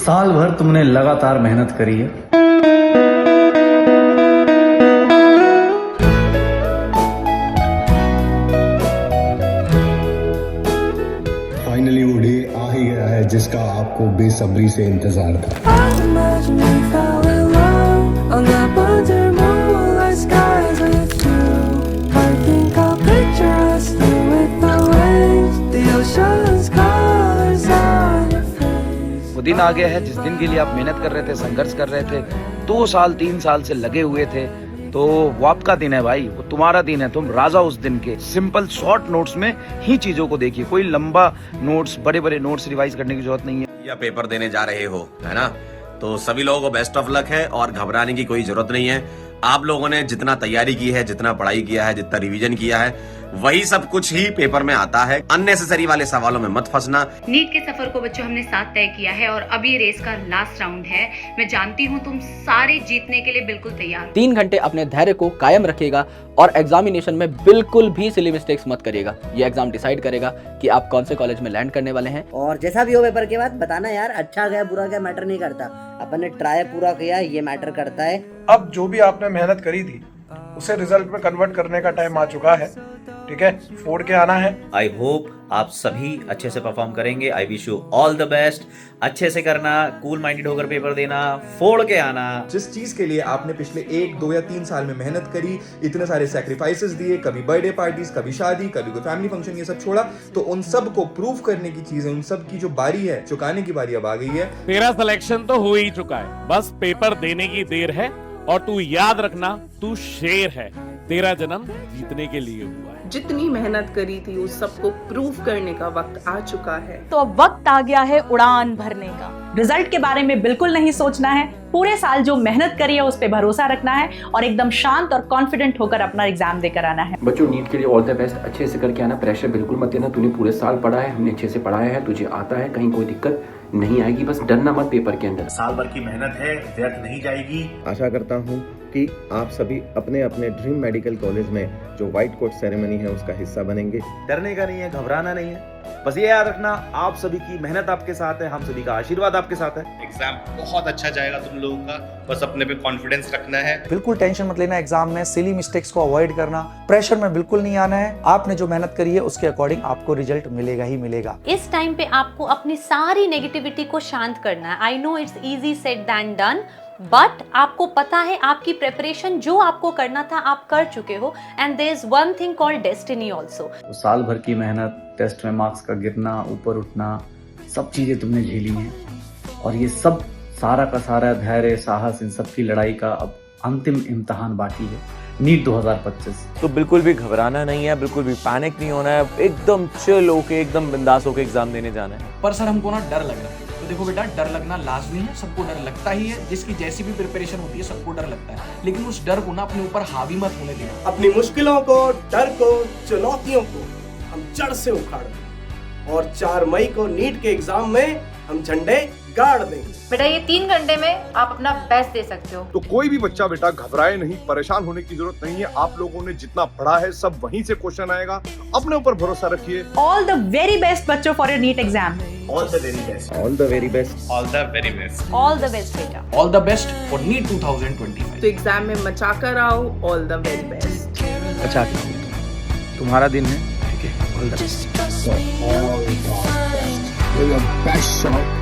साल भर तुमने लगातार मेहनत करी है। फाइनली वो डे आ ही गया है जिसका आपको बेसब्री से इंतजार था। वो दिन आ गया है जिस दिन के लिए आप मेहनत कर रहे थे, संघर्ष कर रहे थे, 2 साल 3 साल से लगे हुए थे। तो वो आपका दिन है भाई, वो तुम्हारा दिन है, तुम राजा उस दिन के। सिंपल शॉर्ट नोट्स में ही चीजों को देखिए, कोई लंबा नोट्स, बड़े बड़े नोट्स रिवाइज करने की जरूरत नहीं है। या पेपर देने जा रहे हो, है ना, तो सभी लोगों को बेस्ट ऑफ लक है और घबराने की कोई जरूरत नहीं है। आप लोगों ने जितना तैयारी की है, जितना पढ़ाई किया है, जितना रिवीजन किया है, वही सब कुछ ही पेपर में आता है। अननेसेसरी वाले सवालों में मत फंसना। नीट के सफर को बच्चों हमने साथ तय किया है और अब ये रेस का लास्ट राउंड है। मैं जानती हूँ तुम सारे जीतने के लिए बिल्कुल तैयार हो। 3 घंटे अपने धैर्य को कायम रखिएगा और एग्जामिनेशन में बिल्कुल भी सिली मिस्टेक्स मत करिएगा। ये एग्जाम डिसाइड करेगा कि आप कौन से कॉलेज में लैंड करने वाले हैं। और जैसा भी हो पेपर के बाद बताना यार, अच्छा गया बुरा गया मैटर नहीं करता, अपन ने ट्राई पूरा किया, ये मैटर करता है। अब जो भी आपने मेहनत करी थी उसे रिजल्ट में कन्वर्ट करने का टाइम आ चुका है, ठीक है, फोड़ के आना है। आई होप आप सभी अच्छे से परफॉर्म करेंगे। I wish you all the best. अच्छे से करना, कूल माइंडेड होकर पेपर देना, फोड़ के आना। जिस चीज के लिए आपने पिछले 1, 2 या 3 साल में मेहनत करी, इतने सारे सैक्रिफाइसेस दिए, कभी बर्थडे पार्टीज, कभी शादी, कभी कोई फैमिली फंक्शन, ये सब छोड़ा, तो उन सब को प्रूव करने की चीज है, उन सब की जो बारी है, चुकाने की बारी अब आ गई है। तेरा सिलेक्शन तो हो ही चुका है, बस पेपर देने की देर है। और तू याद रखना, तू शेर है, तेरा जन्म जीतने के लिए हुआ है। जितनी मेहनत करी थी उस सबको प्रूव करने का वक्त आ चुका है। तो अब वक्त आ गया है उड़ान भरने का। रिजल्ट के बारे में बिल्कुल नहीं सोचना है, पूरे साल जो मेहनत करी है उस पे भरोसा रखना है और एकदम शांत और कॉन्फिडेंट होकर अपना एग्जाम देकर आना है। बच्चों, नीट के लिए ऑल द बेस्ट। अच्छे से करके आना, प्रेशर बिल्कुल मत लेना। तूने पूरे साल पढ़ा है, हमने अच्छे से पढ़ाया है, तुझे आता है, कहीं कोई दिक्कत नहीं आएगी। बस डरना मत पेपर के अंदर। साल भर की मेहनत है, व्यर्थ नहीं जाएगी। आशा करता हूँ कि आप सभी अपने अपने ड्रीम मेडिकल कॉलेज में जो व्हाइट कोट सेरेमनी है उसका हिस्सा बनेंगे। डरने का नहीं है, घबराना नहीं है, बस ये याद रखना आप सभी की मेहनत आपके साथ है, हम सभी का आशीर्वाद आपके साथ है। एग्जाम बहुत अच्छा जाएगा तुम लोगों का, बस अपने पे कॉन्फिडेंस रखना है। बिल्कुल टेंशन मत लेना एग्जाम में, सिली मिस्टेक्स को अवॉइड करना, प्रेशर में बिल्कुल नहीं आना है। आपने जो मेहनत करी है उसके अकॉर्डिंग आपको रिजल्ट मिलेगा ही मिलेगा। इस टाइम पे आपको अपनी सारी नेगेटिविटी को शांत करना है। I know it's easy said than done, but आपको पता है आपकी प्रिपरेशन जो आपको करना था आप कर चुके हो, and there is one thing called destiny also. तो साल भर की मेहनत, टेस्ट में मार्क्स का गिरना, ऊपर उठना, सब चीजें तुमने झेली हैं और ये सब सारा का सारा धैर्य, साहस, इन सब की लड़ाई का अब अंतिम इम्तिहान बाकी है, नीट 2025। तो बिल्कुल भी घबराना नहीं है, बिल्कुल भी पैनिक नहीं होना है, एकदम चिल होके, एकदम बिंदास होके एग्जाम देने जाना है। पर सर हमको ना डर लग रहा है। तो देखो बेटा, डर लगना लाजमी है, सबको डर लगता ही है, जिसकी जैसी भी प्रिपरेशन होती है सबको डर लगता है, लेकिन उस डर को ना अपने ऊपर हावी मत होने देना। अपनी मुश्किलों को, डर को, चुनौतियों को हम जड़ से उखाड़ दें और 4 मई को नीट के एग्जाम में हम झंडे गाड़ देंगे। बेटा ये 3 घंटे में आप अपना बेस्ट दे सकते हो। तो कोई भी बच्चा बेटा घबराए नहीं, परेशान होने की जरूरत नहीं है। आप लोगों ने जितना पढ़ा है सब वहीं से क्वेश्चन आएगा, अपने ऊपर भरोसा रखिए। ऑल द वेरी बेस्ट बच्चों for your NEET exam. All the very best. All the very best. All the very best. All the best बेटा। All the best for NEET 2025। तो एग्जाम में मचा कर आओ। All the very best. अच्छा, तुम्हारा दिन है, ठीक है, all the best. So all the best. You're your best shot.